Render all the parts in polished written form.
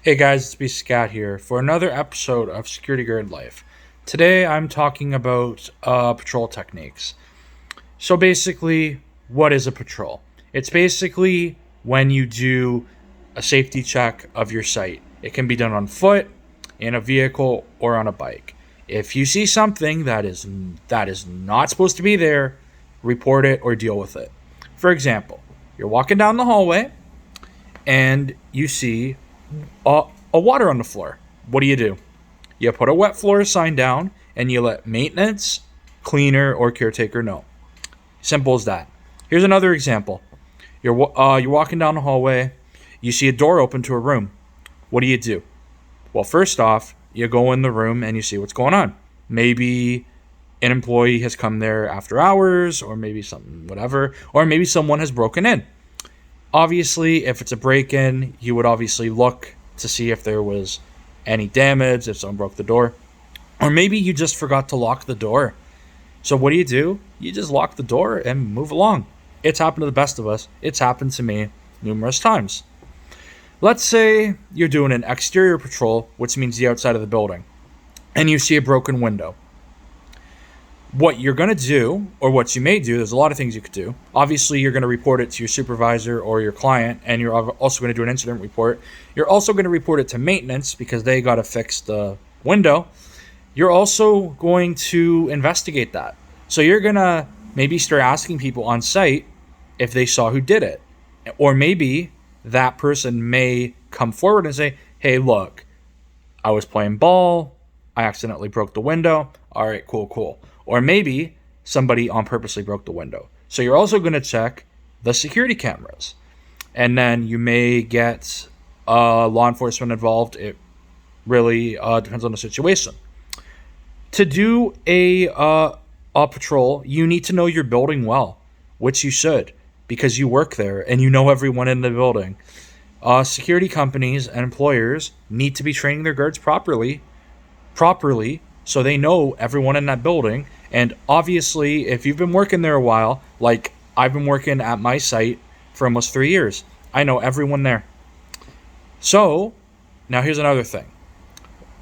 Hey guys, it's B Scat here for another episode of Security Guard Life. Today I'm talking about patrol techniques. So basically, what is a patrol? It's basically when you do a safety check of your site. It can be done on foot, in a vehicle, or on a bike. If you see something that is not supposed to be there, report it or deal with it. For example, you're walking down the hallway and you see a water on the floor. What do? You put a wet floor sign down and you let maintenance, cleaner, or caretaker know. Simple as that. Here's another example. You're walking down the hallway. You see a door open to a room. What do? Well, first off, you go in the room and you see what's going on. Maybe an employee has come there after hours, or maybe something, whatever, or maybe someone has broken in. Obviously, if it's a break-in, you would obviously look to see if there was any damage, if someone broke the door. Or maybe you just forgot to lock the door. So what do? You just lock the door and move along. It's happened to the best of us. It's happened to me numerous times. Let's say you're doing an exterior patrol, which means the outside of the building, and you see a broken window. What you're going to do, or what you may do, there's a lot of things you could do. Obviously, you're going to report it to your supervisor or your client, and you're also going to do an incident report. You're also going to report it to maintenance because they got to fix the window. You're also going to investigate that. So you're going to maybe start asking people on site if they saw who did it. Or maybe that person may come forward and say, hey, look, I was playing ball. I accidentally broke the window. All right, cool. Or maybe somebody on purposely broke the window. So you're also going to check the security cameras. And then you may get law enforcement involved. It really depends on the situation. To do a patrol, you need to know your building well, which you should, because you work there and you know everyone in the building. Security companies and employers need to be training their guards properly, so they know everyone in that building. And obviously, if you've been working there a while, like I've been working at my site for almost 3 years, I know everyone there. So, now here's another thing.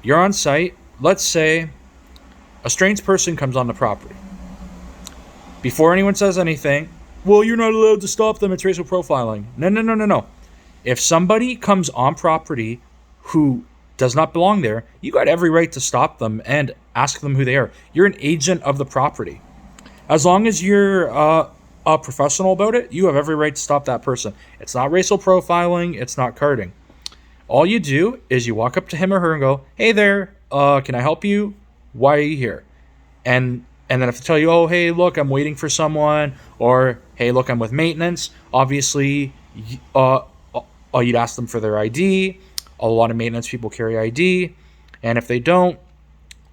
You're on site. Let's say a strange person comes on the property. Before anyone says anything, well, you're not allowed to stop them. It's racial profiling. No. If somebody comes on property who does not belong there, you got every right to stop them and ask them who they are. You're an agent of the property. As long as you're a professional about it, you have every right to stop that person. It's not racial profiling. It's not carding. All you do is you walk up to him or her and go, hey there, can I help you? Why are you here? And then if they tell you, oh, hey, look, I'm waiting for someone, or hey, look, I'm with maintenance, obviously, you'd ask them for their ID. A lot of maintenance people carry ID, and if they don't,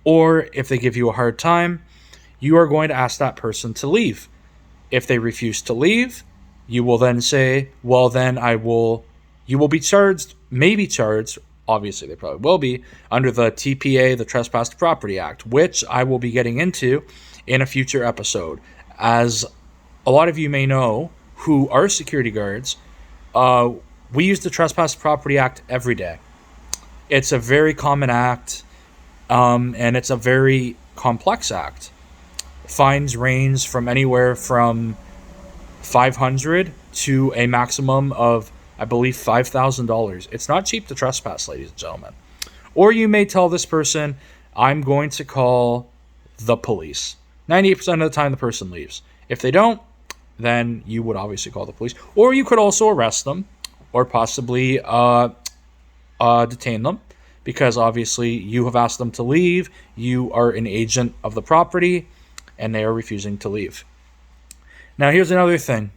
or if they give you a hard time, you are going to ask that person to leave. If they refuse to leave, you will then say, well, then you will be charged, maybe charged, obviously they probably will be, under the TPA, the Trespass to Property Act, which I will be getting into in a future episode. As a lot of you may know who are security guards, we use the Trespass to Property Act every day. It's a very common act, and it's a very complex act. Fines range from anywhere from $500 to a maximum of, I believe, $5,000. It's not cheap to trespass, ladies and gentlemen. Or you may tell this person, I'm going to call the police. 98% of the time, the person leaves. If they don't, then you would obviously call the police. Or you could also arrest them, or possibly detain them, because obviously you have asked them to leave. You are an agent of the property, and they are refusing to leave. Now, here's another thing.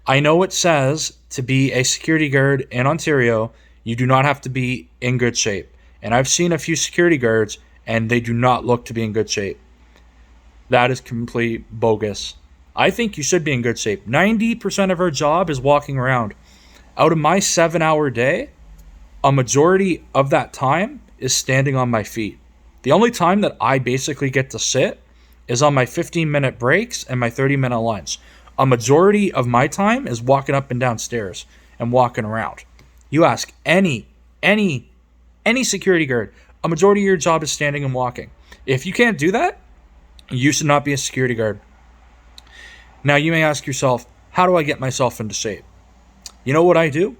I know it says to be a security guard in Ontario, you do not have to be in good shape. And I've seen a few security guards, and they do not look to be in good shape. That is complete bogus. I think you should be in good shape. 90% of our job is walking around. Out of my 7-hour day, a majority of that time is standing on my feet. The only time that I basically get to sit is on my 15-minute breaks and my 30-minute lunch. A majority of my time is walking up and down stairs and walking around. You ask any Any security guard, a majority of your job is standing and walking. If you can't do that, you should not be a security guard. Now, you may ask yourself, how do I get myself into shape? You know what I do?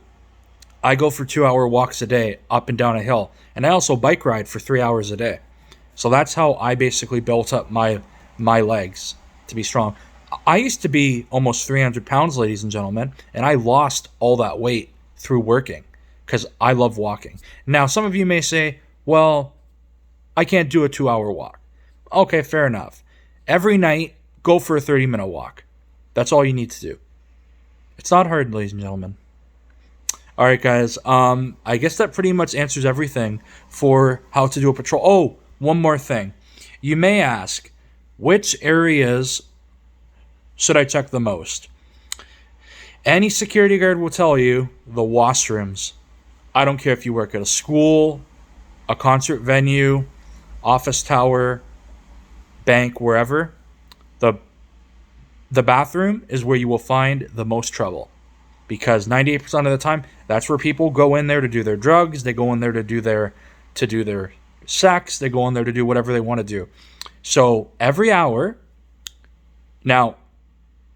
I go for 2-hour walks a day up and down a hill, and I also bike ride for 3 hours a day. So that's how I basically built up my legs to be strong. I used to be almost 300 pounds, ladies and gentlemen, and I lost all that weight through working because I love walking. Now, some of you may say, well, I can't do a 2-hour walk. Okay, fair enough. Every night, go for a 30-minute walk. That's all you need to do. It's not hard, ladies and gentlemen. All right, guys. I guess that pretty much answers everything for how to do a patrol. Oh, one more thing. You may ask, which areas should I check the most? Any security guard will tell you the washrooms. I don't care if you work at a school, a concert venue, office tower, bank, wherever. The bathroom is where you will find the most trouble. Because 98% of the time, that's where people go in there to do their drugs. They go in there to do their sex. They go in there to do whatever they want to do. So every hour, now,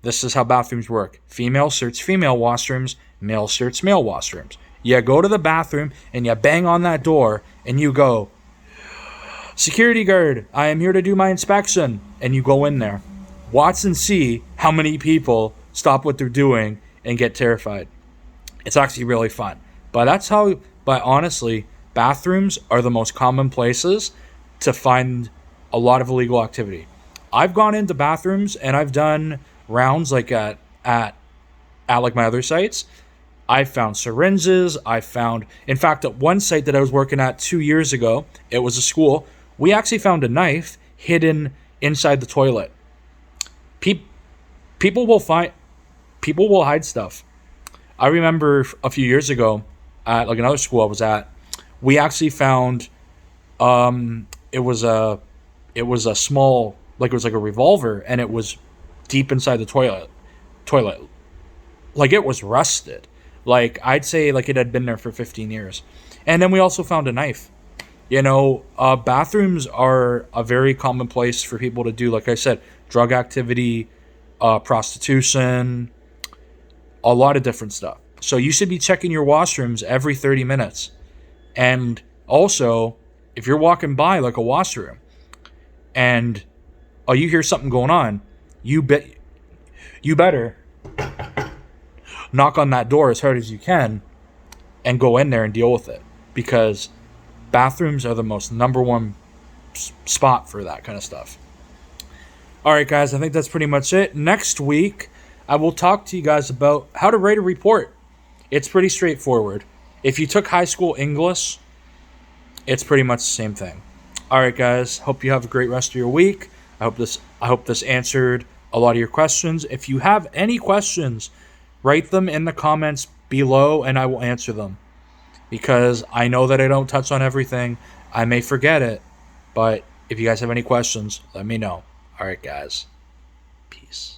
this is how bathrooms work. Female search female washrooms, male search male washrooms. You go to the bathroom and you bang on that door and you go, security guard, I am here to do my inspection. And you go in there. Watch and see how many people stop what they're doing and get terrified. It's actually really fun. But honestly, bathrooms are the most common places to find a lot of illegal activity. I've gone into bathrooms and I've done rounds like at like my other sites. I found syringes. In fact, at one site that I was working at 2 years ago, it was a school. We actually found a knife hidden inside the toilet. People will hide stuff. I remember a few years ago at like another school I was at, we actually found it was a small, like it was like a revolver, and it was deep inside the toilet. Like it was rusted. Like I'd say like it had been there for 15 years. And then we also found a knife. Bathrooms are a very common place for people to do, like I said, drug activity, prostitution, a lot of different stuff. So you should be checking your washrooms every 30 minutes. And also, if you're walking by like a washroom and you hear something going on, you better knock on that door as hard as you can and go in there and deal with it, because bathrooms are the most number one spot for that kind of stuff. All right, guys, I think that's pretty much it. Next week, I will talk to you guys about how to write a report. It's pretty straightforward. If you took high school English, it's pretty much the same thing. All right, guys, hope you have a great rest of your week. I hope this answered a lot of your questions. If you have any questions, write them in the comments below and I will answer them, because I know that I don't touch on everything. I may forget it, but if you guys have any questions, let me know. All right, guys. Peace.